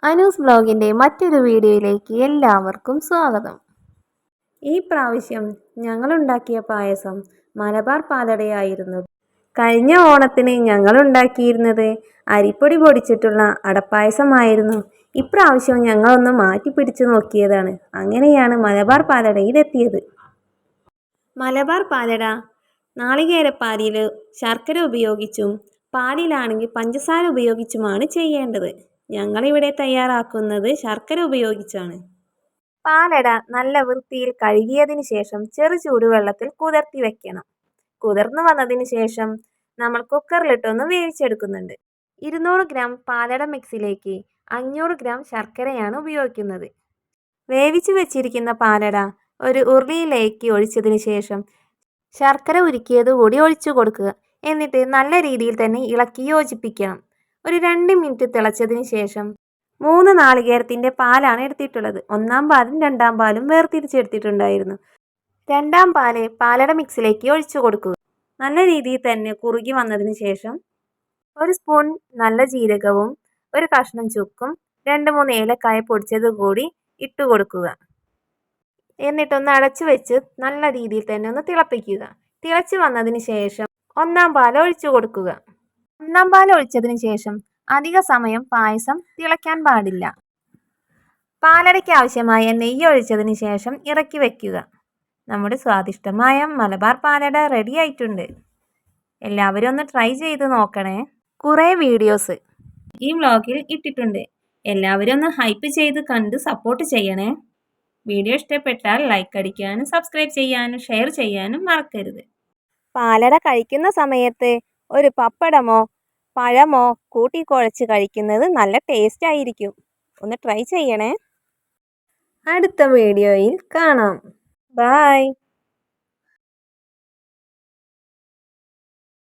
അനൂസ് ബ്ലോഗിൻ്റെ മറ്റൊരു വീഡിയോയിലേക്ക് എല്ലാവർക്കും സ്വാഗതം. ഈ പ്രാവശ്യം ഞങ്ങളുണ്ടാക്കിയ പായസം മലബാർ പാലടയായിരുന്നു. കഴിഞ്ഞ ഓണത്തിന് ഞങ്ങളുണ്ടാക്കിയിരുന്നത് അരിപ്പൊടി പൊടിച്ചിട്ടുള്ള അടപ്പായസമായിരുന്നു. ഇപ്രാവശ്യം ഞങ്ങളൊന്ന് മാറ്റി പിടിച്ചു നോക്കിയതാണ്. അങ്ങനെയാണ് മലബാർ പാലടയിലെത്തിയത്. മലബാർ പാലട നാളികേരപ്പാലിൽ ശർക്കര ഉപയോഗിച്ചും പാലിലാണെങ്കിൽ പഞ്ചസാര ഉപയോഗിച്ചുമാണ് ചെയ്യേണ്ടത്. ഞങ്ങളിവിടെ തയ്യാറാക്കുന്നത് ശർക്കര ഉപയോഗിച്ചാണ്. പാലട നല്ല വൃത്തിയിൽ കഴുകിയതിന് ശേഷം ചെറു ചൂടുവെള്ളത്തിൽ കുതിർത്തി വെക്കണം. കുതിർന്നു വന്നതിന് ശേഷം നമ്മൾ കുക്കറിലിട്ടൊന്ന് വേവിച്ചെടുക്കുന്നുണ്ട്. 200 ഗ്രാം പാലട മിക്സിലേക്ക് 500 ഗ്രാം ശർക്കരയാണ് ഉപയോഗിക്കുന്നത്. വേവിച്ചു വെച്ചിരിക്കുന്ന പാലട ഒരു ഉരുളിയിലേക്ക് ഒഴിച്ചതിന് ശേഷം ശർക്കര ഉരുക്കിയതുകൂടി ഒഴിച്ചു കൊടുക്കുക. എന്നിട്ട് നല്ല രീതിയിൽ തന്നെ ഇളക്കി യോജിപ്പിക്കണം. ഒരു 2 മിനിറ്റ് തിളച്ചതിന് ശേഷം 3 നാളികേരത്തിൻ്റെ പാലാണ് എടുത്തിട്ടുള്ളത്. 1-ാം പാലും 2-ാം പാലും വേർതിരിച്ചെടുത്തിട്ടുണ്ടായിരുന്നു. 2-ാം പാല് പാലട മിക്സിലേക്ക് ഒഴിച്ചു കൊടുക്കുക. നല്ല രീതിയിൽ തന്നെ കുറുകി വന്നതിന് ശേഷം 1 സ്പൂൺ നല്ല ജീരകവും 1 കഷ്ണം ചുക്കും 2-3 ഏലക്കായ പൊടിച്ചത് കൂടി ഇട്ട് കൊടുക്കുക. എന്നിട്ടൊന്ന് അടച്ചു വെച്ച് നല്ല രീതിയിൽ തന്നെ ഒന്ന് തിളപ്പിക്കുക. തിളച്ച് വന്നതിന് ശേഷം 1-ാം പാൽ ഒഴിച്ചു കൊടുക്കുക. 1-ാം പാൽ ഒഴിച്ചതിന് ശേഷം അധിക സമയം പായസം തിളയ്ക്കാൻ പാടില്ല. പാലടയ്ക്ക് ആവശ്യമായ നെയ്യ് ഒഴിച്ചതിന് ശേഷം ഇറക്കി വയ്ക്കുക. നമ്മുടെ സ്വാദിഷ്ടമായ മലബാർ പാലട റെഡി ആയിട്ടുണ്ട്. എല്ലാവരും ഒന്ന് ട്രൈ ചെയ്ത് നോക്കണേ. കുറേ വീഡിയോസ് ഈ വ്ളോഗിൽ ഇട്ടിട്ടുണ്ട്. എല്ലാവരും ഒന്ന് ഹൈപ്പ് ചെയ്ത് കണ്ട് സപ്പോർട്ട് ചെയ്യണേ. വീഡിയോ ഇഷ്ടപ്പെട്ടാൽ ലൈക്ക് അടിക്കാനും സബ്സ്ക്രൈബ് ചെയ്യാനും ഷെയർ ചെയ്യാനും മറക്കരുത്. പാലട കഴിക്കുന്ന സമയത്ത് ഒരു പപ്പടമോ പഴമോ കൂട്ടിക്കുഴച്ച് കഴിക്കുന്നത് നല്ല ടേസ്റ്റ് ആയിരിക്കും. ഒന്ന് ട്രൈ ചെയ്യണേ. അടുത്ത വീഡിയോയിൽ കാണാം. ബൈ.